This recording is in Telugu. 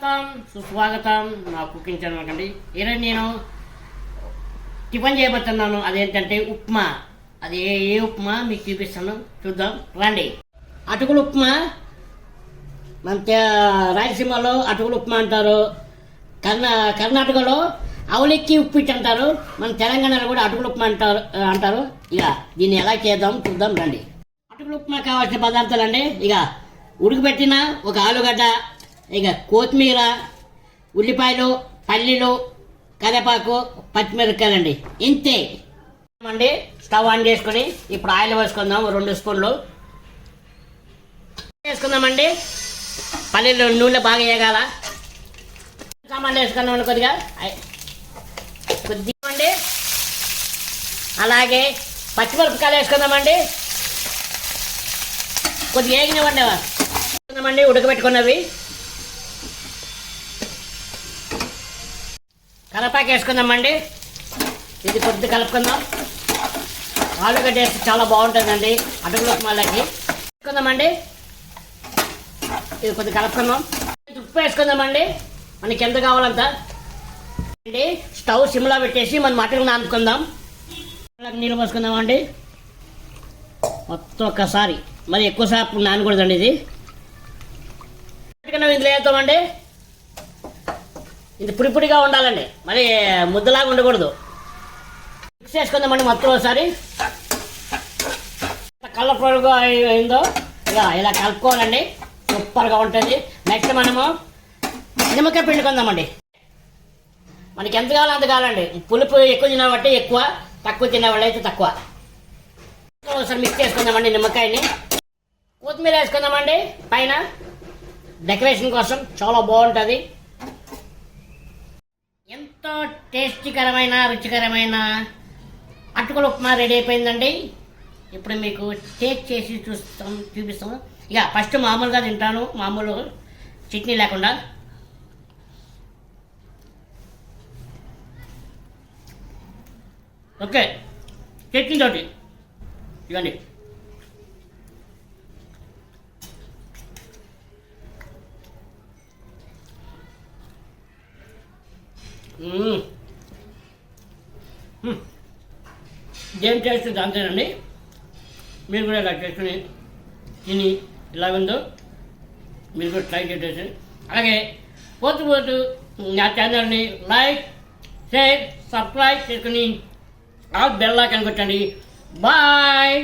స్వాగతం సుస్వాగతం నా కుకింగ్ ఛానల్ కండి. ఈరోజు నేను టిఫిన్ చేయబోతున్నాను. అదేంటంటే ఉప్మా. అది ఏ ఉప్మా మీకు చూపిస్తాను, చూద్దాం రండి. అటుకులు ఉప్మా. మన రాయలసీమలో అటుకులు ఉప్మా అంటారు, కర్ణాటకలో అవలెక్కి ఉప్పిట్టు అంటారు, మన తెలంగాణలో కూడా అటుకులు ఉప్మా అంటారు. ఇక దీన్ని ఎలా చేద్దాం చూద్దాం రండి. అటుకులు ఉప్మా కావాల్సిన పదార్థాలు అండి, ఇక ఉడకబెట్టిన ఒక ఆలుగడ్డ, ఇక కొత్తిమీర, ఉల్లిపాయలు, పల్లీలు, కరివేపాకు, పచ్చిమిరపకాయలండి. ఇంతే అండి. స్టవ్ ఆన్ చేసుకుని ఇప్పుడు ఆయిల్ వేసుకుందాం. 2 స్పూన్లు వేసుకుందామండి. పల్లీలు నూనె బాగా వేగాల. సామాన్లు వేసుకుందాం కొద్దిగా అండి. అలాగే పచ్చిమిరపకాయలు వేసుకుందామండి. కొద్దిగా వేగినవ్వండి వేసుకుందామండి, ఉడకబెట్టుకున్నవి. కరివేపాకు వేసుకుందామండి. ఇది కొద్దిగా కలుపుకుందాం. ఆలుగడ్డ వేస్తే చాలా బాగుంటుందండి అటుకులు ఉప్మాలకి. వేసుకుందామండి. ఇది కొద్దిగా కలుపుకుందాం. ఉప్పు వేసుకుందామండి, మనకి ఎంత కావాలంత అండి. స్టవ్ సిమ్లో పెట్టేసి మనం అటుకులు నానుకుందాం. నీళ్ళు పోసుకుందామండి మొత్తం ఒక్కసారి. మరి ఎక్కువసేపు నానకూడదండి. ఇది ఇందులో వేద్దామండి. ఇది పొడిగా ఉండాలండి, మరి ముద్దలాగా ఉండకూడదు. మిక్స్ చేసుకుందామండి మొత్తం ఒకసారి. కలర్ఫుల్గా అయిందో ఇక ఇలా కలుపుకోవాలండి, సూపర్గా ఉంటుంది. నెక్స్ట్ మనము నిమ్మకాయ పిండుకుందామండి. మనకి ఎంత కావాలో అంత కావాలండి. పులుపు ఎక్కువ తినబట్టి ఎక్కువ, తక్కువ తినేవాళ్ళు అయితే తక్కువ. ఒకసారి మిక్స్ చేసుకుందామండి నిమ్మకాయని. కొత్తిమీర వేసుకుందామండి పైన డెకరేషన్ కోసం, చాలా బాగుంటుంది. ఎంతో టేస్టీకరమైన రుచికరమైన అటుకుల ఉప్మా రెడీ అయిపోయిందండి. ఇప్పుడు మీకు టేస్ట్ చేసి చూపిస్తాము. ఇక ఫస్ట్ మామూలుగా తింటాను, మామూలు చట్నీ లేకుండా. ఓకే, చట్నీ తోటి ఇవ్వండి. ఏం టేస్ట్ దాంతేనండి. మీరు కూడా ఇలా చేసుకుని తిని ఇలాగుందో మీరు కూడా ట్రై చేసేసి, అలాగే పోతూ నా ఛానల్ని లైక్, షేర్, సబ్స్క్రైబ్ చేసుకుని ఆ బెల్ ఐకాన్ కొట్టండి. బాయ్.